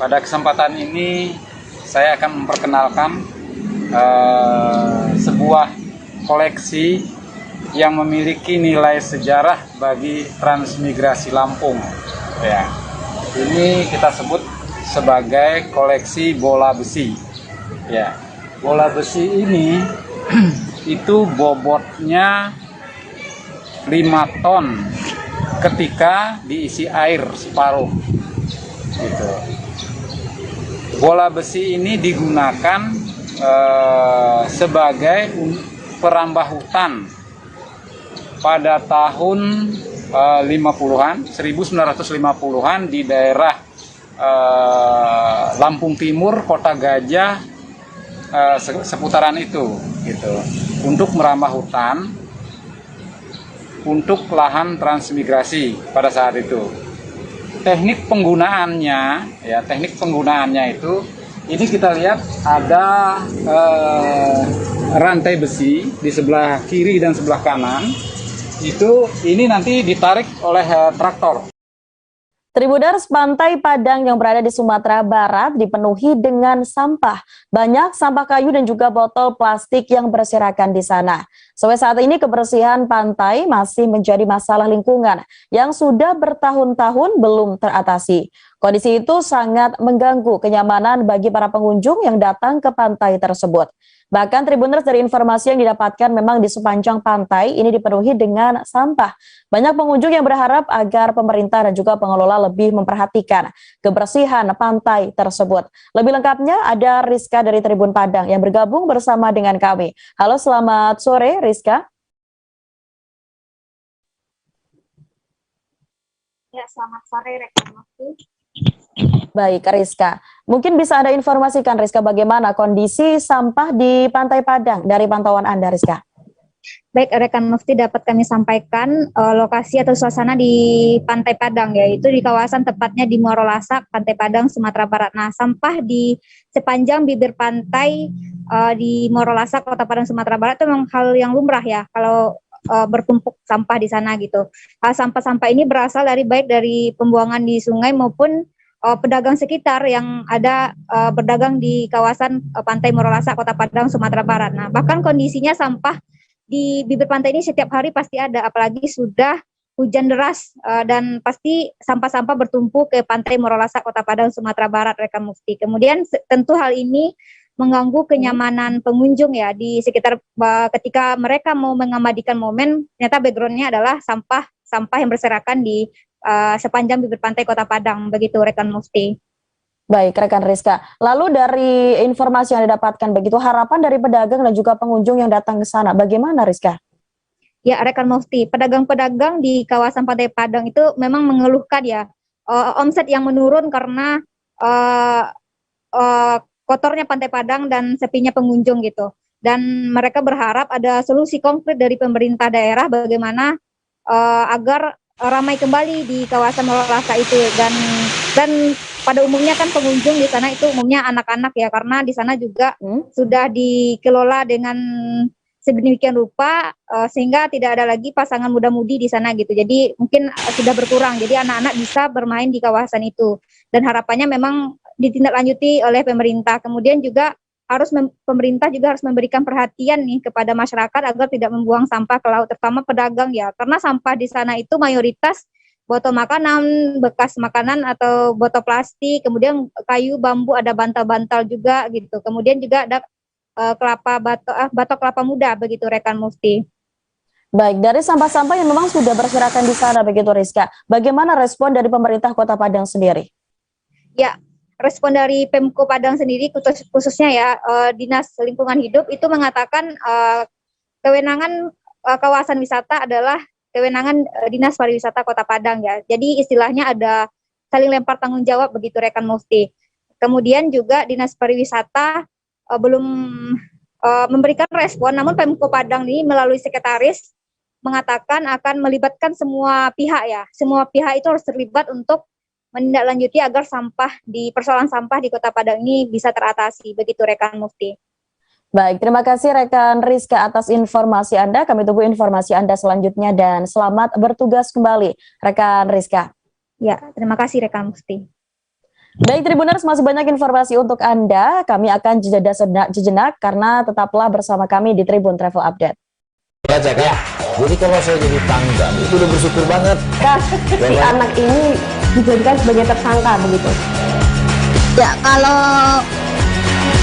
pada kesempatan ini saya akan memperkenalkan sebuah koleksi yang memiliki nilai sejarah bagi transmigrasi Lampung. Ya, ini kita sebut sebagai koleksi bola besi. Ya, bola besi ini itu bobotnya 5 ton ketika diisi air separuh. Gitu. Bola besi ini digunakan sebagai perambah hutan pada tahun 1950-an di daerah Lampung Timur, Kota Gajah, seputaran itu, gitu, untuk merambah hutan untuk lahan transmigrasi pada saat itu. Teknik penggunaannya itu, ini kita lihat ada rantai besi di sebelah kiri dan sebelah kanan. Ini nanti ditarik oleh traktor. Tribuners, Pantai Padang yang berada di Sumatera Barat dipenuhi dengan sampah. Banyak sampah kayu dan juga botol plastik yang berserakan di sana. Sampai saat ini kebersihan pantai masih menjadi masalah lingkungan yang sudah bertahun-tahun belum teratasi. Kondisi itu sangat mengganggu kenyamanan bagi para pengunjung yang datang ke pantai tersebut. Bahkan Tribuners, dari informasi yang didapatkan memang di sepanjang pantai ini dipenuhi dengan sampah. Banyak pengunjung yang berharap agar pemerintah dan juga pengelola lebih memperhatikan kebersihan pantai tersebut. Lebih lengkapnya ada Rizka dari Tribun Padang yang bergabung bersama dengan kami. Halo, selamat sore Rizka. Ya, selamat sore rekan Mufti. Baik, Rizka. Mungkin bisa Anda informasikan, Rizka, bagaimana kondisi sampah di Pantai Padang dari pantauan Anda, Rizka? Baik, rekan Mufti, dapat kami sampaikan lokasi atau suasana di Pantai Padang, yaitu di kawasan tepatnya di Muaro Lasak, Pantai Padang, Sumatera Barat. Nah, sampah di sepanjang bibir pantai di Muaro Lasak, Kota Padang, Sumatera Barat itu memang hal yang lumrah ya, kalau bertumpuk sampah di sana gitu. Sampah-sampah ini berasal baik dari pembuangan di sungai maupun pedagang sekitar yang ada berdagang di kawasan Pantai Muaro Lasak, Kota Padang, Sumatera Barat. Nah, bahkan kondisinya sampah di bibir pantai ini setiap hari pasti ada, apalagi sudah hujan deras dan pasti sampah-sampah bertumpuk ke Pantai Muaro Lasak, Kota Padang, Sumatera Barat, rekan Mufti. Kemudian tentu hal ini mengganggu kenyamanan pengunjung ya di sekitar ketika mereka mau mengabadikan momen, ternyata backgroundnya adalah sampah yang berserakan di sepanjang bibir pantai Kota Padang, begitu rekan Mufti. Baik, rekan Rizka. Lalu dari informasi yang didapatkan begitu, harapan dari pedagang dan juga pengunjung yang datang ke sana, bagaimana Rizka? Ya, rekan Mufti, pedagang-pedagang di kawasan Pantai Padang itu memang mengeluhkan ya omset yang menurun karena kotornya Pantai Padang dan sepinya pengunjung gitu. Dan mereka berharap ada solusi konkret dari pemerintah daerah bagaimana agar ramai kembali di kawasan Muaro Lasak itu, dan pada umumnya kan pengunjung di sana itu umumnya anak-anak ya, karena di sana juga sudah dikelola dengan sedemikian rupa sehingga tidak ada lagi pasangan muda-mudi di sana gitu. Jadi mungkin sudah berkurang. Jadi anak-anak bisa bermain di kawasan itu. Dan harapannya memang ditindaklanjuti oleh pemerintah. Kemudian juga pemerintah juga harus memberikan perhatian nih kepada masyarakat agar tidak membuang sampah ke laut, terutama pedagang ya. Karena sampah di sana itu mayoritas botol makanan, bekas makanan atau botol plastik, kemudian kayu, bambu, ada bantal-bantal juga gitu. Kemudian juga ada batok kelapa muda begitu rekan Mufti. Baik, dari sampah-sampah yang memang sudah berserakan di sana begitu Rizka, bagaimana respon dari pemerintah Kota Padang sendiri? Ya, respon dari Pemko Padang sendiri khususnya ya Dinas Lingkungan Hidup itu mengatakan kewenangan kawasan wisata adalah kewenangan Dinas Pariwisata Kota Padang ya. Jadi istilahnya ada saling lempar tanggung jawab begitu rekan Mufti. Kemudian juga Dinas Pariwisata belum memberikan respon, namun Pemko Padang ini melalui sekretaris mengatakan akan melibatkan semua pihak ya. Semua pihak itu harus terlibat untuk menindaklanjuti agar persoalan sampah di Kota Padang ini bisa teratasi, begitu rekan Mufti. Baik, terima kasih rekan Rizka atas informasi Anda. Kami tunggu informasi Anda selanjutnya dan selamat bertugas kembali rekan Rizka. Ya, terima kasih rekan Mufti. Baik Tribuners, masih banyak informasi untuk Anda. Kami akan jeda sejenak karena tetaplah bersama kami di Tribun Travel Update. Baca Kak, jadi kalau saya jadi tangga itu udah bersyukur banget. Kak, si anak ini dijadikan sebagai tersangka begitu. Ya, kalau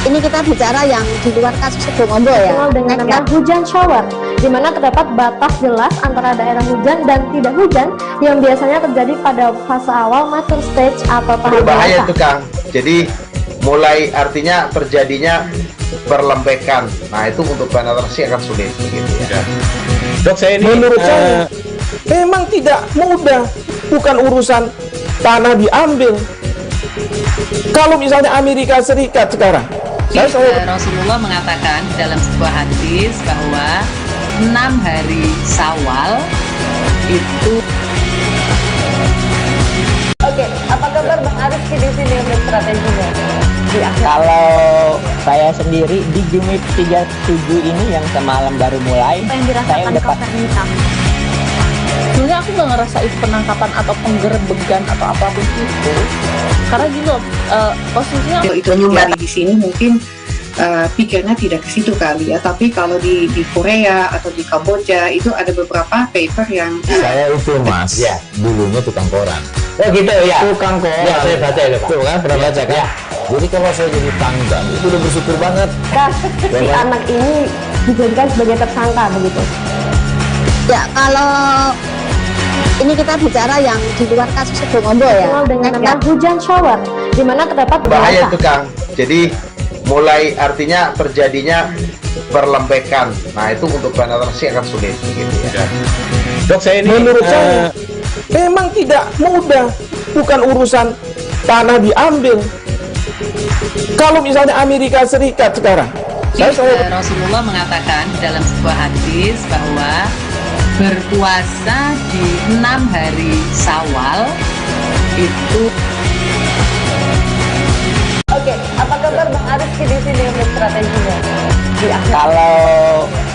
ini kita bicara yang di luar kasus Sibolga ya. Dengan nama hujan shower, di mana terdapat batas jelas antara daerah hujan dan tidak hujan yang biasanya terjadi pada fase awal mature stage atau tahap Berbahaya dewasa. itu Kang. Jadi mulai artinya terjadinya perlembekan. Nah itu untuk penetrasi akan sulit begitu ya. Dok, saya ini menurut saya memang tidak mudah, bukan urusan tanah diambil. Kalau misalnya Amerika Serikat sekarang, Rasulullah mengatakan dalam sebuah hadis bahwa 6 hari Syawal itu. Oke, apa kabar Bang Arif di sini untuk strateginya? Kalau saya sendiri di Game Week 37 ini yang semalam baru mulai, saya udah sebenarnya aku nggak ngerasa itu penangkapan atau penggerbegan atau apapun itu, karena gini loh, posisinya Kalau itu nyumbari di sini mungkin pikirnya tidak ke situ kali ya, tapi kalau di Korea atau di Kamboja itu ada beberapa paper yang Saya itu Mas, ya dulunya tukang koran. Oh gitu ya. Tukang koran. Ya, saya baca itu Pak. Tuh kan, pernah baca kan? Jadi kalau saya jadi tangga itu udah bersyukur banget. Kak, si anak ini dijadikan sebagai tersangka begitu. Ya, kalau ini kita bicara yang di luar kasus Sibolga ya. Dengan nama hujan shower, di mana terdapat Bahaya itu Kang. Jadi mulai artinya terjadinya perlembekan. Nah itu untuk penetrasi akan sulit begitu ya. Dok, saya ini menurut saya memang tidak mudah, bukan urusan tanah diambil. Kalau misalnya Amerika Serikat sekarang, Rasulullah mengatakan dalam sebuah hadis bahwa berpuasa di 6 hari Syawal itu. Oke, apa kabar Bang Arif di sini untuk strateginya? Kalau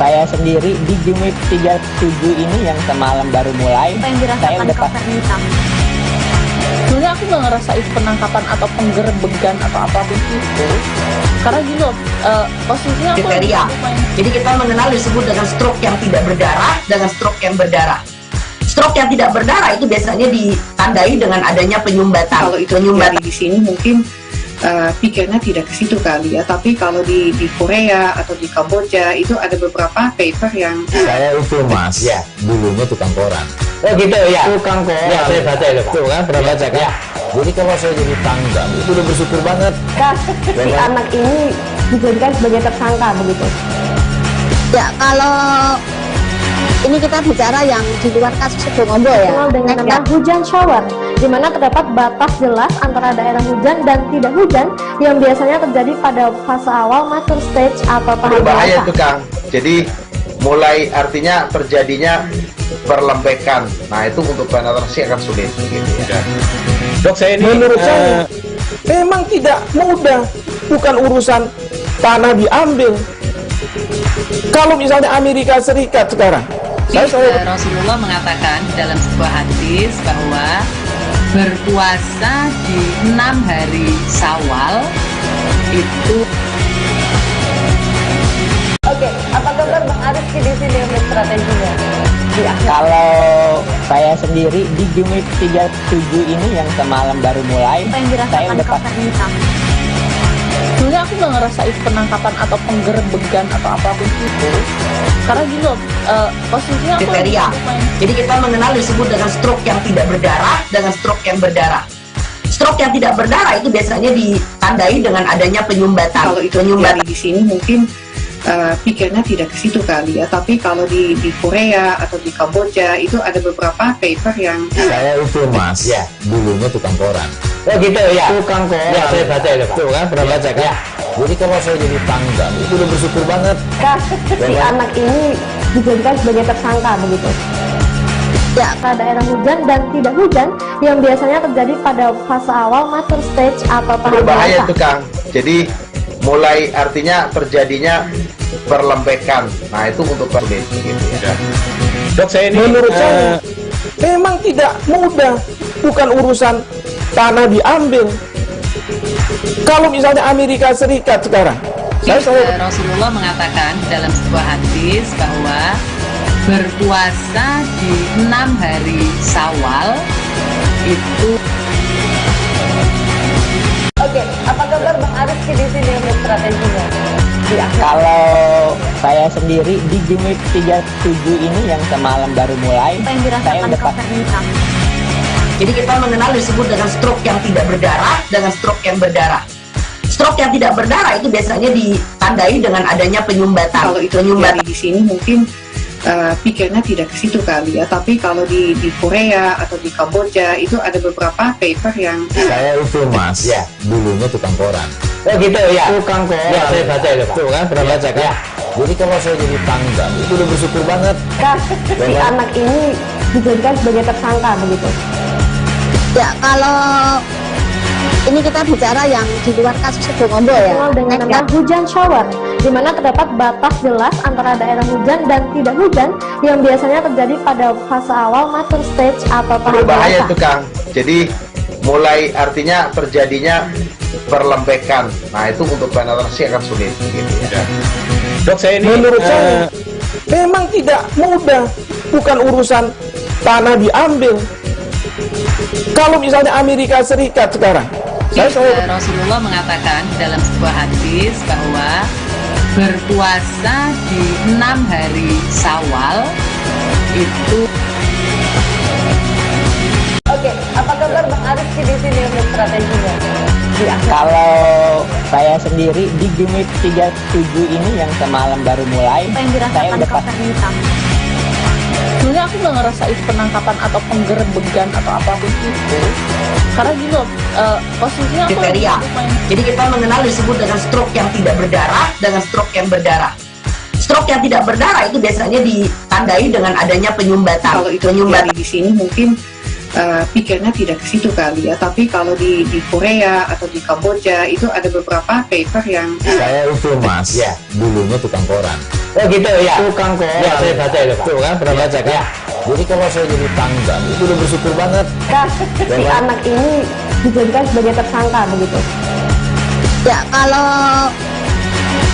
saya sendiri di Game Week 37 ini yang semalam baru mulai, saya udah pasti. sebenarnya aku nggak ngerasa itu penangkapan atau penggerbegan atau apapun itu, karena gini loh, posisinya aku kriteria. Jadi kita mengenal disebut dengan stroke yang tidak berdarah dengan stroke yang berdarah. Stroke yang tidak berdarah itu biasanya ditandai dengan adanya penyumbatan. Kalau itu nyumbari di sini mungkin pikirnya tidak ke situ kali ya, tapi kalau di Korea atau di Kamboja itu ada beberapa paper yang Saya itu Mas, ya dulunya tukang koran. Oh gitu ya. Tukang koran. Ya, saya baca itu Pak. Tuh kan, pernah baca kan? Jadi kalau saya jadi tangga itu udah bersyukur banget. Kak, si anak ini dijadikan sebagai tersangka begitu. Ya, kalau ini kita bicara yang di luar kasus Sibolga ya. Dengan nama hujan shower, di mana terdapat batas jelas antara daerah hujan dan tidak hujan yang biasanya terjadi pada fase awal mature stage atau tahap Berbahaya dewasa. itu Kang. Jadi mulai artinya terjadinya perlembekan. Nah itu untuk penetrasi akan sulit begitu ya. Dok, saya ini menurut saya memang tidak mudah, bukan urusan tanah diambil. Kalau misalnya Amerika Serikat sekarang, Rasulullah mengatakan dalam sebuah hadis bahwa berpuasa di 6 hari Syawal itu. Oke, apa kabar Bang Arif di sini untuk strateginya? Kalau saya sendiri di Game Week 37 ini yang semalam baru mulai, saya udah pasti. sebenarnya aku nggak ngerasa itu penangkapan atau penggerbegan atau apapun itu, karena gini loh, posisinya aku kriteria. Jadi kita mengenal disebut dengan stroke yang tidak berdarah dengan stroke yang berdarah. Stroke yang tidak berdarah itu biasanya ditandai dengan adanya penyumbatan. kalau itu nyumbari di sini mungkin pikirnya tidak ke situ kali ya, tapi kalau di Korea atau di Kamboja itu ada beberapa paper yang Saya itu Mas, ya dulunya tukang koran. Oh gitu ya. Tukang koran. Ya, saya baca itu Pak. Tuh kan, pernah baca kan? Jadi kalau saya jadi tangga itu udah bersyukur banget. Kak, si anak ini dijadikan sebagai tersangka begitu. Ya, pada daerah hujan dan tidak hujan yang biasanya terjadi pada fase awal mature stage atau tahap Berbahaya dewasa. itu Kang. Jadi mulai artinya terjadinya perlembekan. Nah itu untuk sulit begitu ya. Dok, saya ini menurut saya memang tidak mudah, bukan urusan tanah diambil. Kalau misalnya Amerika Serikat sekarang, Rasulullah mengatakan dalam sebuah hadis bahwa berpuasa di 6 hari Syawal itu. Oke, apa kabar Bang Ariski di sini untuk strateginya? Kalau saya sendiri di game week 37 ini yang semalam baru mulai, saya udah Jadi kita mengenal disebut dengan stroke yang tidak berdarah dengan stroke yang berdarah. Stroke yang tidak berdarah itu biasanya ditandai dengan adanya penyumbatan. Kalau itu terjadi di sini mungkin pikirnya tidak ke situ kali ya, tapi kalau di Korea atau di Kamboja itu ada beberapa paper yang Saya itu Mas, ya dulunya tukang koran. Oh gitu ya. Tukang koran. Ya, saya baca itu Pak. Tuh kan, pernah baca kan? Ya. Jadi kalau saya jadi tangga, itu udah bersyukur banget. Si anak ini dijadikan sebagai tersangka begitu. Ya, kalau ini kita bicara yang di luar kasus Situbondo ya. Dengan nama hujan shower, di mana terdapat batas jelas antara daerah hujan dan tidak hujan yang biasanya terjadi pada fase awal mature stage atau tahap Berbahaya dewasa. itu Kang. Jadi mulai artinya terjadinya perlembekan. Nah itu untuk penetrasi akan sulit gitu ya. Dok, saya ini menurut saya memang tidak mudah, bukan urusan tanah diambil. Kalau misalnya Amerika Serikat sekarang, Rasulullah mengatakan dalam sebuah hadis bahwa berpuasa di 6 hari Syawal itu. Oke, apa kabar Bang Ariski di sini untuk strateginya? Kalau saya sendiri di game week 37 ini yang semalam baru mulai, saya udah Sebenarnya aku nggak ngerasain penangkapan atau penggerebegan atau apapun itu, karena gini loh, posisinya aku Kriteria. Jadi kita mengenal disebut dengan stroke yang tidak berdarah dengan stroke yang berdarah. Stroke yang tidak berdarah itu biasanya ditandai dengan adanya penyumbatan. kalau itu terjadi di sini mungkin pikirnya tidak ke situ kali ya, tapi kalau di Korea atau di Kamboja itu ada beberapa paper yang Saya itu Mas, ya dulunya tukang koran. Oh gitu ya. Tukang koran. Ya, saya baca itu Pak. Tuh kan, pernah baca kan? Ya. Jadi kalau saya jadi tangga, itu udah bersyukur banget. Si anak ini dijadikan sebagai tersangka begitu. Ya, kalau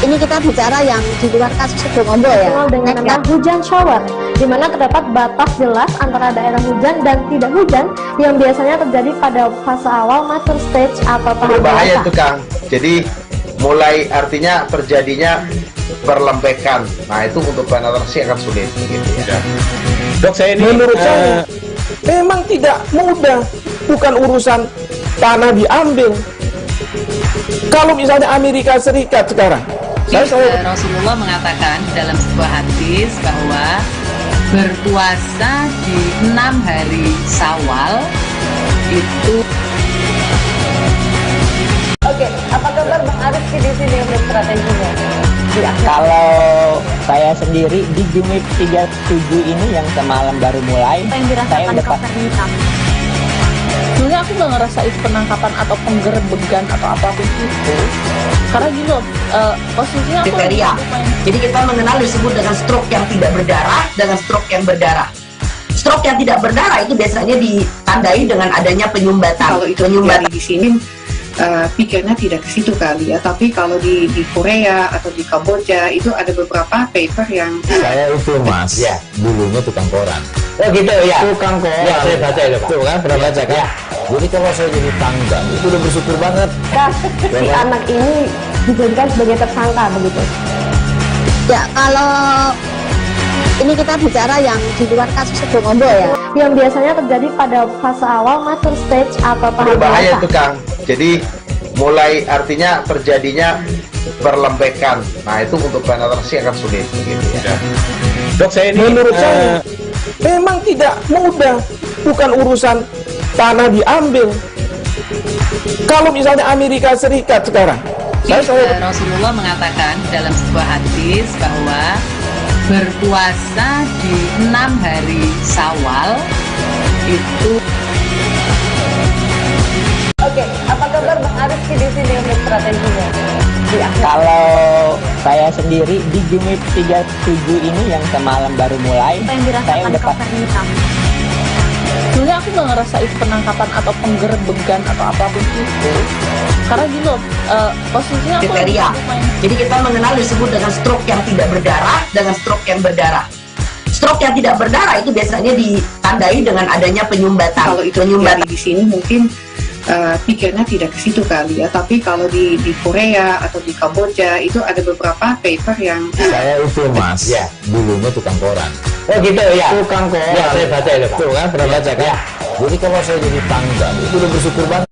ini kita bicara yang di luar kasus Situbondo ya. Dengan nama hujan shower, di mana terdapat batas jelas antara daerah hujan dan tidak hujan yang biasanya terjadi pada fase awal mature stage atau tahap Berbahaya dewasa. itu Kang. Jadi mulai artinya terjadinya perlembekan. Nah itu untuk penetrasi akan sulit gitu ya. Dok, saya ini menurut saya memang tidak mudah, bukan urusan tanah diambil. Kalau misalnya Amerika Serikat sekarang, Rasulullah mengatakan dalam sebuah hadis bahwa berpuasa di 6 hari Syawal itu. Oke, apa kabar Bang Ariski di sini untuk strateginya? Kalau saya sendiri di game week 37 ini yang semalam baru mulai, saya udah Sebenarnya aku nggak ngerasain penangkapan atau penggerebegan atau apapun itu, karena gini loh, posisinya aku Kriteria. Jadi kita mengenal disebut dengan stroke yang tidak berdarah dengan stroke yang berdarah. Stroke yang tidak berdarah itu biasanya ditandai dengan adanya penyumbatan. kalau itu terjadi di sini pikirnya tidak ke situ kali ya, tapi kalau di Korea atau di Kamboja itu ada beberapa paper yang Saya itu Mas, ya dulunya tukang koran. Oh gitu ya. Tukang koran. Ya, saya baca itu Pak. Tuh kan, pernah baca kan? Ya. Jadi kalau saya jadi tangga, itu udah bersyukur banget. Si anak ini dijadikan sebagai tersangka begitu. Ya, kalau ini kita bicara yang di luar kasus Situbondo ya. Yang biasanya terjadi pada fase awal mature stage atau tahap Berbahaya dewasa. itu Kang. Jadi mulai artinya terjadinya perlembekan. Nah itu untuk penetrasi akan sulit gitu ya. Dok, saya ini menurut saya memang tidak mudah, bukan urusan tanah diambil. Kalau misalnya Amerika Serikat sekarang, Rasulullah mengatakan dalam sebuah hadis bahwa berpuasa di 6 hari Syawal itu. Oke, apa kabar Bang Ariski di sini untuk strateginya? Kalau saya sendiri di game week 37 ini yang semalam baru mulai, saya udah sebenarnya aku nggak ngerasa itu penangkapan atau penggerbegan atau apapun itu, karena gini loh, posisinya aku kriteria. Jadi kita mengenal disebut dengan stroke yang tidak berdarah dengan stroke yang berdarah. Stroke yang tidak berdarah itu biasanya ditandai dengan adanya penyumbatan. Kalau itu terjadi di sini mungkin pikirnya tidak ke situ kali ya, tapi kalau di Korea atau di Kamboja itu ada beberapa paper yang Saya itu mas, ya dulunya tukang koran. Oh gitu ya. Tukang koran. Ya saya baca itu Pak. Tuh kan pernah baca kan? Jadi kalau saya jadi tanggal itu udah bersyukur banget.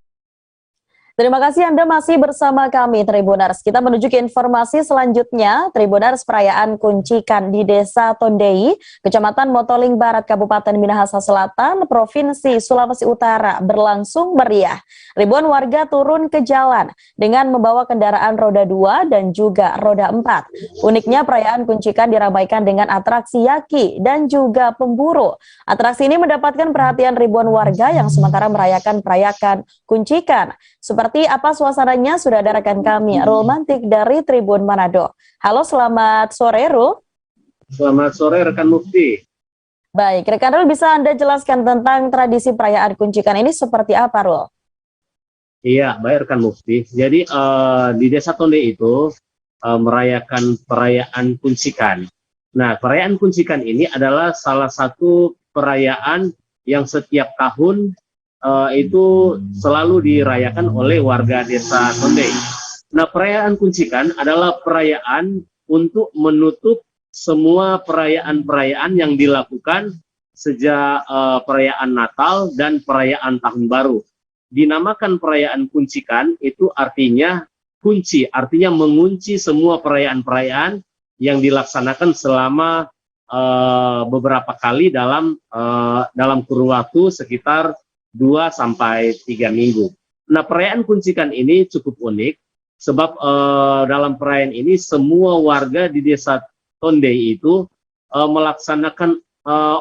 Terima kasih Anda masih bersama kami Tribuners. Kita menuju ke informasi selanjutnya. Tribuners, perayaan Kuncikan di Desa Tondei, Kecamatan Motoling Barat, Kabupaten Minahasa Selatan, Provinsi Sulawesi Utara berlangsung meriah. Ribuan warga turun ke jalan dengan membawa kendaraan roda 2 dan juga roda 4. Uniknya perayaan Kuncikan diramaikan dengan atraksi yaki dan juga pemburu. Atraksi ini mendapatkan perhatian ribuan warga yang sementara merayakan perayaan Kuncikan. Seperti apa suasananya sudah ada rekan kami, Rul Mantik dari Tribun Manado. Halo, selamat sore Rul. Selamat sore rekan Mufti. Baik, rekan Rul, bisa Anda jelaskan tentang tradisi perayaan Kuncikan ini seperti apa, Rul? Iya, baik rekan Mufti. Jadi di Desa Tondei itu merayakan perayaan Kuncikan. Nah, perayaan Kuncikan ini adalah salah satu perayaan yang setiap tahun itu selalu dirayakan oleh warga Desa Tondei. Nah, perayaan Kuncikan adalah perayaan untuk menutup semua perayaan-perayaan yang dilakukan sejak perayaan Natal dan perayaan Tahun Baru. Dinamakan perayaan Kuncikan itu artinya kunci, artinya mengunci semua perayaan-perayaan yang dilaksanakan selama beberapa kali dalam kurun waktu sekitar 2-3 minggu. Nah, perayaan Kuncikan ini cukup unik sebab dalam perayaan ini semua warga di Desa Tondei itu melaksanakan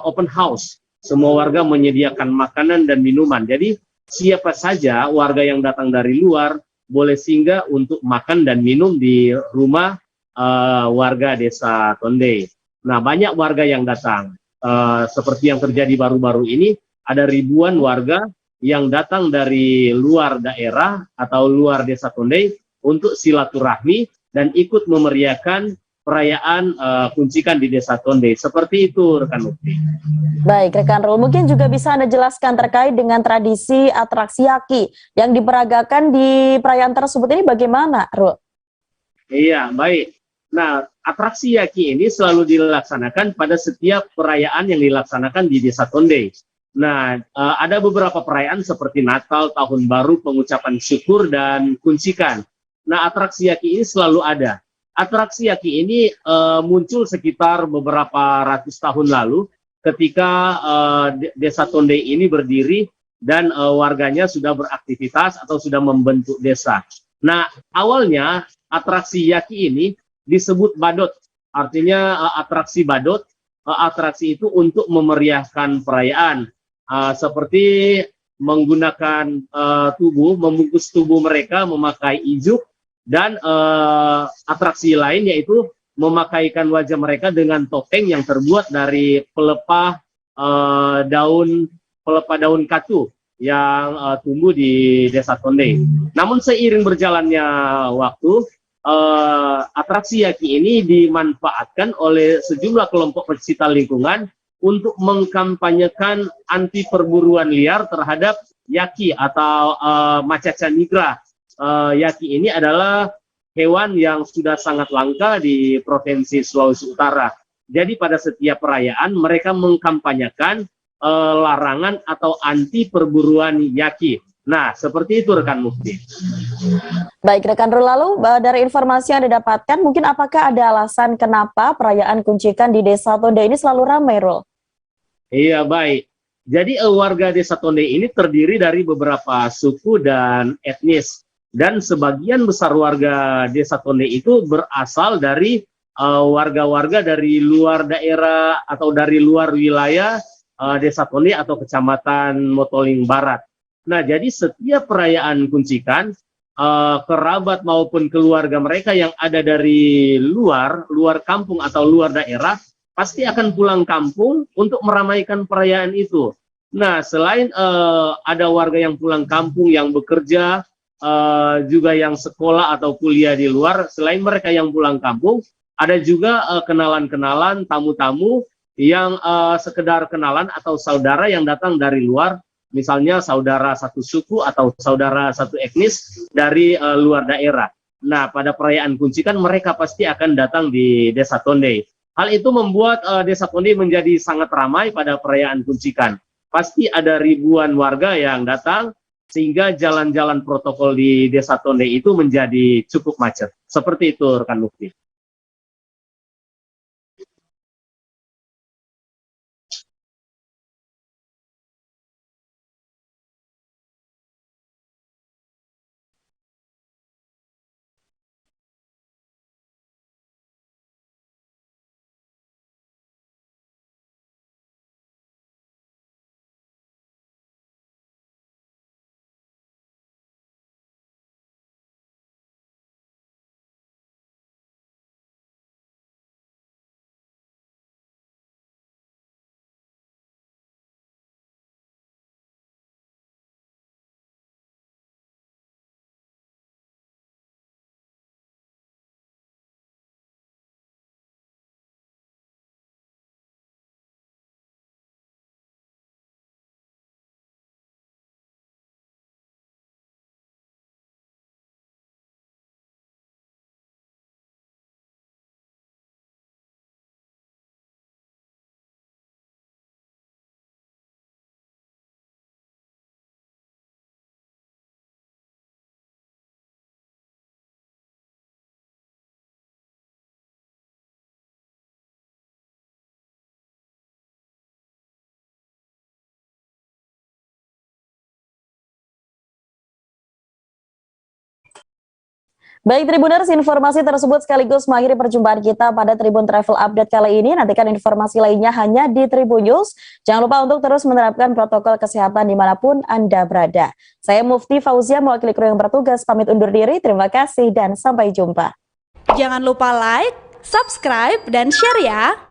open house. Semua warga menyediakan makanan dan minuman. Jadi siapa saja warga yang datang dari luar boleh singgah untuk makan dan minum di rumah warga Desa Tondei. Nah, banyak warga yang datang. Seperti yang terjadi baru-baru ini, ada ribuan warga yang datang dari luar daerah atau luar Desa Tondei untuk silaturahmi dan ikut memeriahkan perayaan Kuncikan di Desa Tondei. Seperti itu, rekan Mufti. Baik, rekan Rul, mungkin juga bisa Anda jelaskan terkait dengan tradisi atraksi yaki yang diperagakan di perayaan tersebut ini bagaimana, Rul? Iya, baik. Nah, atraksi yaki ini selalu dilaksanakan pada setiap perayaan yang dilaksanakan di Desa Tondei. Nah, ada beberapa perayaan seperti Natal, Tahun Baru, pengucapan syukur, dan Kuncikan. Nah, atraksi yaki ini selalu ada. Atraksi yaki ini muncul sekitar beberapa ratus tahun lalu ketika Desa Tondei ini berdiri dan warganya sudah beraktivitas atau sudah membentuk desa. Nah, awalnya atraksi yaki ini disebut badot. Artinya atraksi badot, atraksi itu untuk memeriahkan perayaan. Seperti menggunakan membungkus tubuh mereka memakai ijuk, dan atraksi lain yaitu memakaikan wajah mereka dengan topeng yang terbuat dari pelepah daun katu yang tumbuh di Desa Tondei. Namun seiring berjalannya waktu, atraksi yaki ini dimanfaatkan oleh sejumlah kelompok pecinta lingkungan untuk mengkampanyekan anti perburuan liar terhadap yaki atau macaca nigra. Yaki ini adalah hewan yang sudah sangat langka di Provinsi Sulawesi Utara. Jadi pada setiap perayaan mereka mengkampanyekan larangan atau anti perburuan yaki. Nah, seperti itu rekan Mufti. Baik, rekan Rul, lalu dari informasi yang didapatkan, mungkin apakah ada alasan kenapa perayaan Kuncikan di Desa Tondei ini selalu ramai, Rul? Iya, baik. Jadi warga Desa Tondei ini terdiri dari beberapa suku dan etnis. Dan sebagian besar warga Desa Tondei itu berasal dari warga-warga dari luar daerah atau dari luar wilayah Desa Tondei atau Kecamatan Motoling Barat. Nah, jadi setiap perayaan Kuncikan, kerabat maupun keluarga mereka yang ada dari luar kampung atau luar daerah, pasti akan pulang kampung untuk meramaikan perayaan itu. Nah, selain ada warga yang pulang kampung, yang bekerja, juga yang sekolah atau kuliah di luar, selain mereka yang pulang kampung, ada juga kenalan-kenalan, tamu-tamu yang sekedar kenalan atau saudara yang datang dari luar, misalnya saudara satu suku atau saudara satu etnis dari luar daerah. Nah, pada perayaan Kuncikan mereka pasti akan datang di Desa Tondey. Hal itu membuat Desa Tondey menjadi sangat ramai pada perayaan Kuncikan. Pasti ada ribuan warga yang datang, sehingga jalan-jalan protokol di Desa Tondey itu menjadi cukup macet. Seperti itu, rekan Mufti. Baik Tribuners, informasi tersebut sekaligus mengakhiri perjumpaan kita pada Tribun Travel Update kali ini. Nantikan informasi lainnya hanya di Tribun News. Jangan lupa untuk terus menerapkan protokol kesehatan dimanapun Anda berada. Saya Mufti Fauzia, mewakili kru yang bertugas, pamit undur diri. Terima kasih dan sampai jumpa. Jangan lupa like, subscribe, dan share ya.